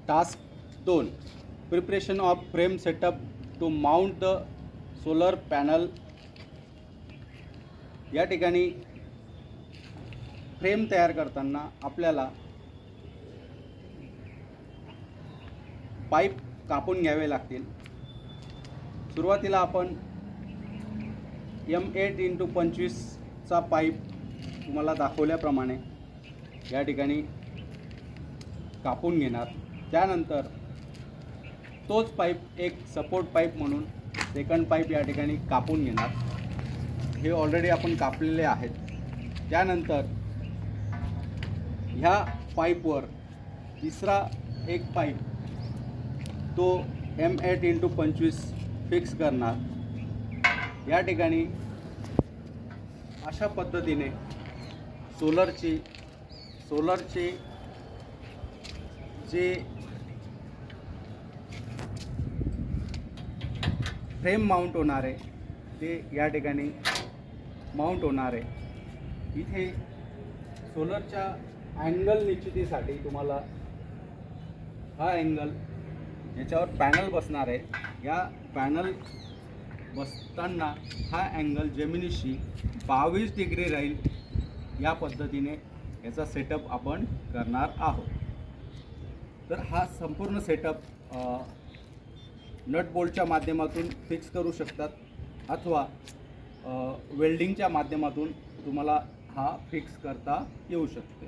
Task 2, preparation of frame setup to mount the solar panel. या ठिकाणी frame तयार करताना आपल्याला पाईप कापून घ्यावे लागतील। सुरुवातीला आपण M8x25 चा पाईप तुम्हाला दाखवल्याप्रमाणे या ठिकाणी कापून घेणार। त्यानंतर तोच पाईप एक सपोर्ट पाईप म्हणून सेकंड पाईप या ठिकाणी कापून घेणार। हे ऑलरेडी आपण कापलेले आहेत। त्यानंतर ह्या पाईपवर तिसरा एक पाईप तो M8x25 फिक्स करणार। या ठिकाणी अशा पद्धतीने सोलरचे जे फ्रेम माउंट होणार आहे ते या ठिकाणी माउंट होणार आहे। इथे सोलरच्या अँगल निश्चितीसाठी तुम्हाला हा अँगल याच्यावर पॅनल बसणार आहे, या पॅनल बसताना हा अँगल जमिनीशी 22 डिग्री राहील। या पद्धतीने याचा सेटअप आपण करणार आहोत। तर हा संपूर्ण सेटअप नट बोल्टच्या माध्यमातून फिक्स करू शकतात अथवा वेल्डिंगच्या माध्यमातून तुम्हाला हा फिक्स करता येऊ शकते।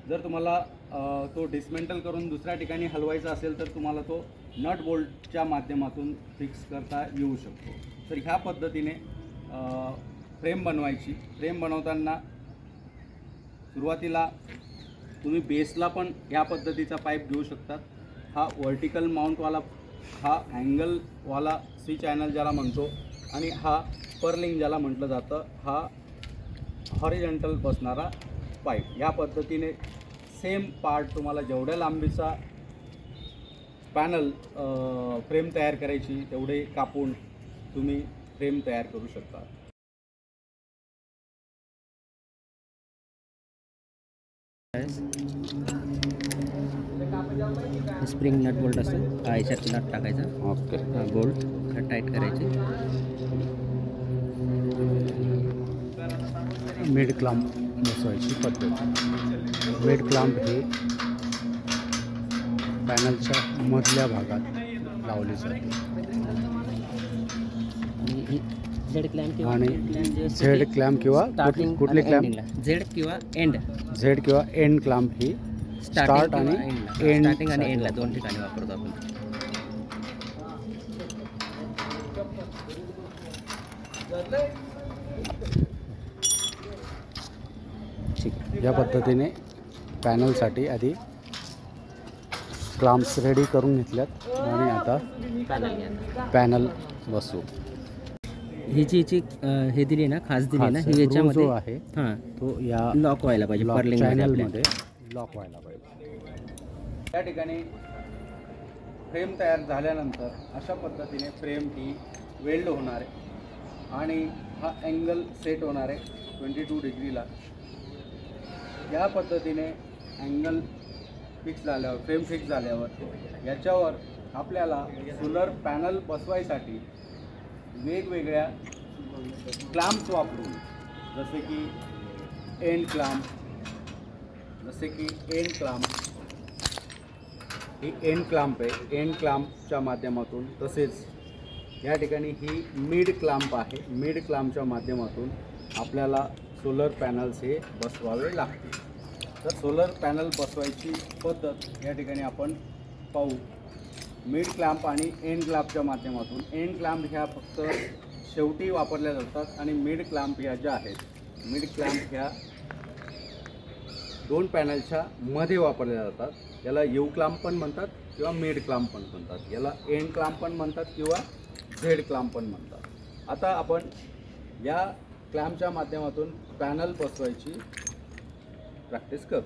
जर तुम्हाला तो डिसमेंटल करून दुसऱ्या ठिकाणी हलवायचा असेल तर तुम्हाला तो नट बोल्टच्या माध्यमातून फिक्स करता येऊ शकतो। तर ह्या पद्धतीने फ्रेम बनवायची। फ्रेम बनवताना सुरुवातीला तुम्ही बेसला पण ह्या पद्धतीचा पाईप घेऊ शकतात। हा वर्टिकल माउंटवाला, हा अँगलवाला सी चॅनल ज्याला म्हणतो, आणि हा पर्लिंग ज्याला म्हटलं जातं, हा हॉरिझॉन्टल बसणारा पाईप। या पद्धतीने सेम पार्ट तुम्हाला जेवढ्या लांबीचा पॅनल फ्रेम तयार करायची तेवढे कापून तुम्ही फ्रेम तयार करू शकता। स्प्रिंग नट बोल्ट असतो, हा याच्यात नट टाकायचा। ओके, हा बोल्ट टाईट करायचे। मिड क्लॅम्प बसवायची पद्धत। मिड क्लॅम्प हे पॅनलच्या मधल्या भागात लावली जाते आणि झेड क्लॅम्प किंवा कुठले क्लॅम्प, झेड किंवा एंड, झेड किंवा एंड क्लॅम्प ही स्टार्ट आणि एंड, स्टार्टिंग आणि एंडला दोन ठिकाणी वापरतो आपण। ठीक आहे, या पद्धतीने पॅनलसाठी आधी क्लॅम्प्स रेडी करून घेतल्यात आणि आता पॅनल बसवू। ही जी हे दिली ना, खास दिली ना, ही याच्यामध्ये जो आहे हां तो या लॉक व्हायला पाहिजे, पर्लिंग चॅनलमध्ये लॉक व्हायला पाहिजे। या ठिकाणी फ्रेम तयार झाल्यानंतर अशा पद्धतीने फ्रेम ही वेल्ड होणार आहे आणि हा अँगल सेट होणार आहे 22 डिग्रीला। या पद्धतीने अँगल फिक्स झाल्यावर, फ्रेम फिक्स झाल्यावर याच्यावर आपल्याला सोलर पॅनल बसवायसाठी वेगवेगळ्या क्लॅम्प्स वापरून, जसे की एंड क्लॅम्प, ही एंड क्लॅम्प आहे, एंड क्लॅम्पच्या माध्यमातून, तसेच या ठिकाणी ही मिड क्लॅम्प आहे, मिड क्लॅम्पच्या माध्यमातून आपल्याला सोलर पॅनल्स हे बसवावे लागतील। तर सोलर पॅनल बसवायची पद्धत या ठिकाणी आपण पाहू। मिड क्लॅम्प आणि एंड क्लॅम्पच्या माध्यमातून, एंड क्लॅम्प ह्या फक्त शेवटी वापरल्या जातात आणि मिड क्लॅम्प ह्या ज्या आहेत, मिड क्लॅम्प ह्या दोन पॅनलच्या मध्ये वापरल्या जातात। याला यू क्लॅम्प पण म्हणतात किंवा मिड क्लॅम्प पण म्हणतात, याला एंड क्लॅम्प पण म्हणतात किंवा झेड क्लॅम्प पण म्हणतात। आता आपण या क्लॅम्पच्या माध्यमातून पॅनल बसवायची प्रॅक्टिस करू।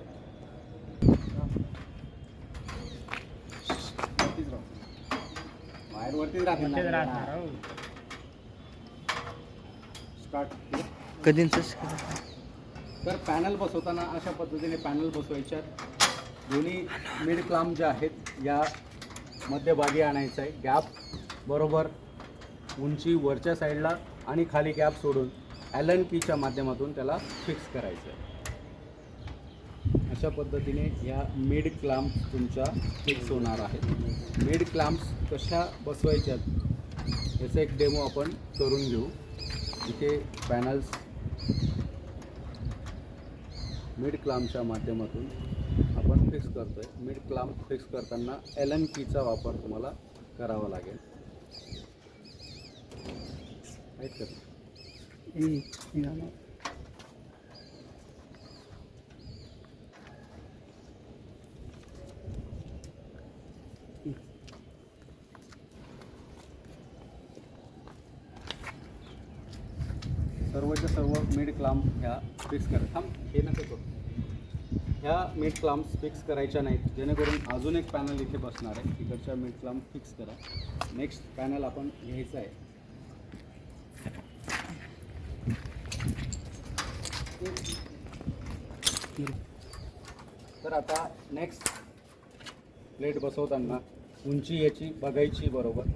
वायरवरतीच राहणार। स्टार्ट। तर पॅनल बसवताना अशा पद्धतीने पॅनल बसवायच्यात। दोन्ही मिड क्लॅम्प ज्या आहेत या मध्यभागी आणायचं आहे. गॅप बरोबर उंची वरच्या साईडला आणि खाली गॅप सोडून ॲलन कीच्या माध्यमातून त्याला फिक्स करायचं आहे. अशा पद्धतीने ह्या मिड क्लॅम्प्स तुमच्या फिक्स होणार आहेत. मिड क्लॅम्प्स कशा बसवायच्यात याचा एक डेमो आपण करून घेऊ. इथे पॅनल्स मिड क्लॅम्पच्या माध्यमातून आपण फिक्स करतो आहे. मिड क्लॅम्प फिक्स करताना ॲलन कीचा वापर तुम्हाला करावा लागेल. आहेत का? सर्वच्या सर्व मिड क्लॅम्प ह्या फिक्स करा. हे नका करू. ह्या मिड क्लॅम्प्स फिक्स करायच्या नाहीत, जेणेकरून अजून एक पॅनल इथे बसणार आहे. तिकडच्या मिड क्लॅम्प फिक्स करा. नेक्स्ट पॅनल आपण घ्यायचं आहे. तर आता नेक्स्ट प्लेट बसवताना उंची याची बघायची बरोबर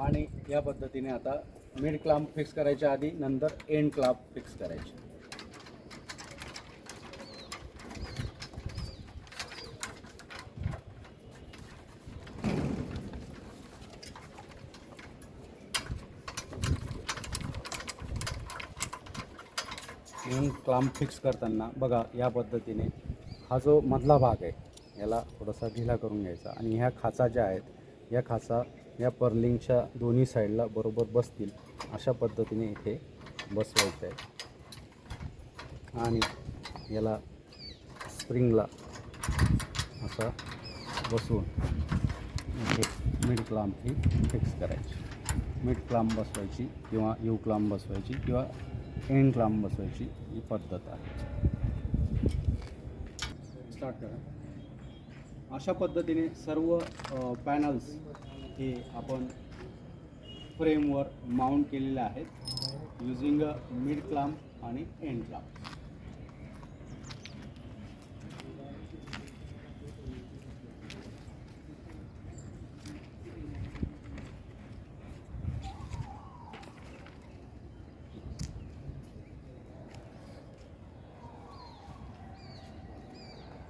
आणि या पद्धतीने आता मिड क्लॅम्प फिक्स करायच्या आधी नंतर एंड क्लॅम्प फिक्स करायचे. एंड क्लॅम्प फिक्स करताना बघा या पद्धतीने हा जो मधला भाग आहे याला थोडासा ढिला करून घ्यायचा आणि ह्या खाचा ज्या आहेत या खाचा या पर्लिंगच्या दोन्ही साईडला बरोबर बसतील अशा पद्धतीने इथे बसवायचं आहे. आणि याला स्प्रिंगला असं बसवून इथे मिड क्लॅम्प ही फिक्स करायची. मिड क्लॅम्प बसवायची किंवा यू क्लॅम्प बसवायची किंवा एंड क्लॅम्प बसवायची ही पद्धत आहे. स्टार्ट करा. अशा पद्धतीने सर्व पॅनल्स हे आपण फ्रेमवर माउंट केलेले आहेत युजिंग मिड क्लॅम्प आणि एंड क्लॅम्प.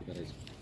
करायचं